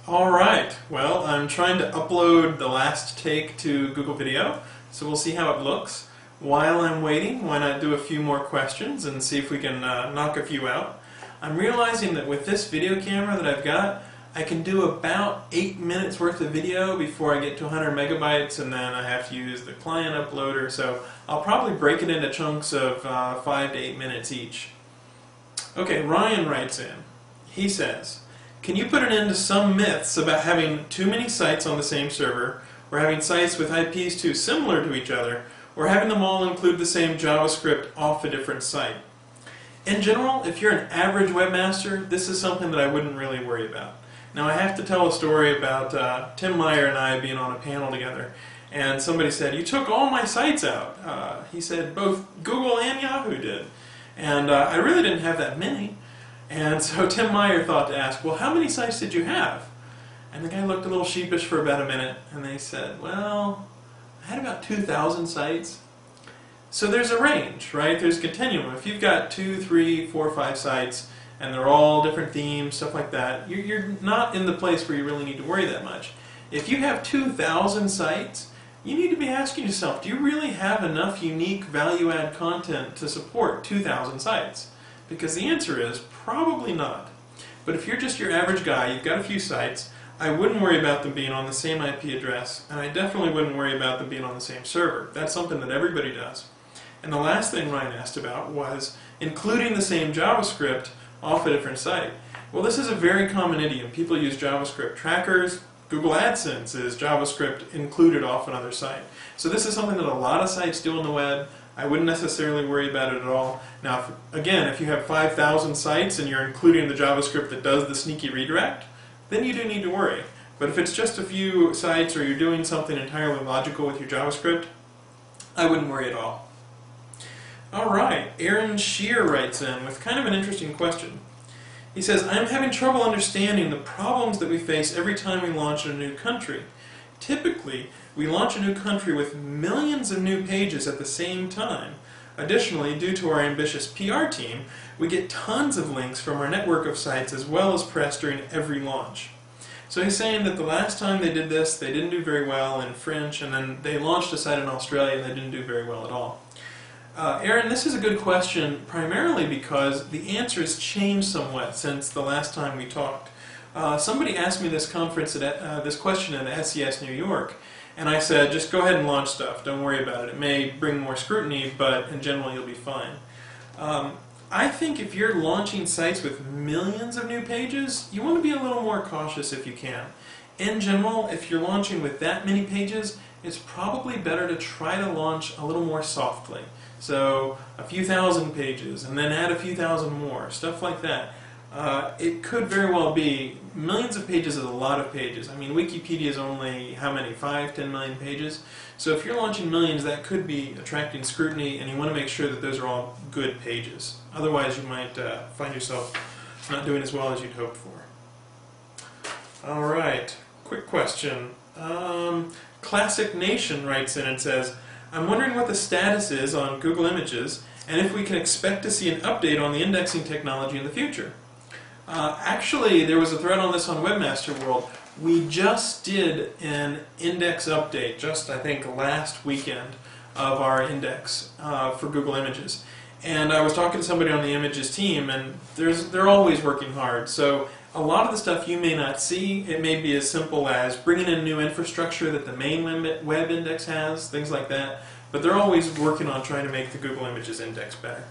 Alright, well, I'm trying to upload the last take to Google Video, so we'll see how it looks. While I'm waiting, why not do a few more questions and see if we can knock a few out. I'm realizing that with this video camera that I've got, I can do about 8 minutes worth of video before I get to 100 megabytes, and then I have to use the client uploader, so I'll probably break it into chunks of 5 to 8 minutes each. Okay, Ryan writes in. He says, can you put an end to some myths about having too many sites on the same server, or having sites with IPs too similar to each other, or having them all include the same JavaScript off a different site? In general, if you're an average webmaster, this is something that I wouldn't really worry about. Now I have to tell a story about Tim Meyer and I being on a panel together, and somebody said, you took all my sites out. He said both Google and Yahoo did. And I really didn't have that many. And so Tim Meyer thought to ask, well, how many sites did you have? And the guy looked a little sheepish for about a minute, and they said, well, I had about 2,000 sites. So there's a range, right? There's a continuum. If you've got 2, 3, 4, 5 sites, and they're all different themes, stuff like that, you're not in the place where you really need to worry that much. If you have 2,000 sites, you need to be asking yourself, do you really have enough unique value-add content to support 2,000 sites? Because the answer is probably not. But if you're just your average guy, you've got a few sites, I wouldn't worry about them being on the same IP address, and I definitely wouldn't worry about them being on the same server. That's something that everybody does. And the last thing Ryan asked about was including the same JavaScript off a different site. Well, this is a very common idiom. People use JavaScript trackers. Google AdSense is JavaScript included off another site. So this is something that a lot of sites do on the web. I wouldn't necessarily worry about it at all. Now, again, if you have 5,000 sites and you're including the JavaScript that does the sneaky redirect, then you do need to worry. But if it's just a few sites or you're doing something entirely logical with your JavaScript, I wouldn't worry at all. Alright, Aaron Shear writes in with kind of an interesting question. He says, I'm having trouble understanding the problems that we face every time we launch in a new country. Typically, we launch a new country with millions of new pages at the same time. Additionally, due to our ambitious PR team, we get tons of links from our network of sites as well as press during every launch. So he's saying that the last time they did this, they didn't do very well in French, and then they launched a site in Australia and they didn't do very well at all. Aaron, this is a good question primarily because the answer has changed somewhat since the last time we talked. Somebody asked me this question at SES New York, and I said, just go ahead and launch stuff. Don't worry about it. It may bring more scrutiny, but in general you'll be fine. I think if you're launching sites with millions of new pages, you want to be a little more cautious if you can. In general, if you're launching with that many pages, it's probably better to try to launch a little more softly. So a few thousand pages, and then add a few thousand more, stuff like that. It could very well be, millions of pages is a lot of pages. I mean, Wikipedia is only, how many, 5, 10 million pages? So if you're launching millions, that could be attracting scrutiny, and you want to make sure that those are all good pages. Otherwise, you might find yourself not doing as well as you'd hoped for. Alright, quick question. Classic Nation writes in and says, I'm wondering what the status is on Google Images, and if we can expect to see an update on the indexing technology in the future. Actually, there was a thread on this on Webmaster World. We just did an index update, just I think last weekend, of our index for Google Images. And I was talking to somebody on the Images team, and they're always working hard. So a lot of the stuff you may not see. It may be as simple as bringing in new infrastructure that the main web index has, things like that. But they're always working on trying to make the Google Images index better.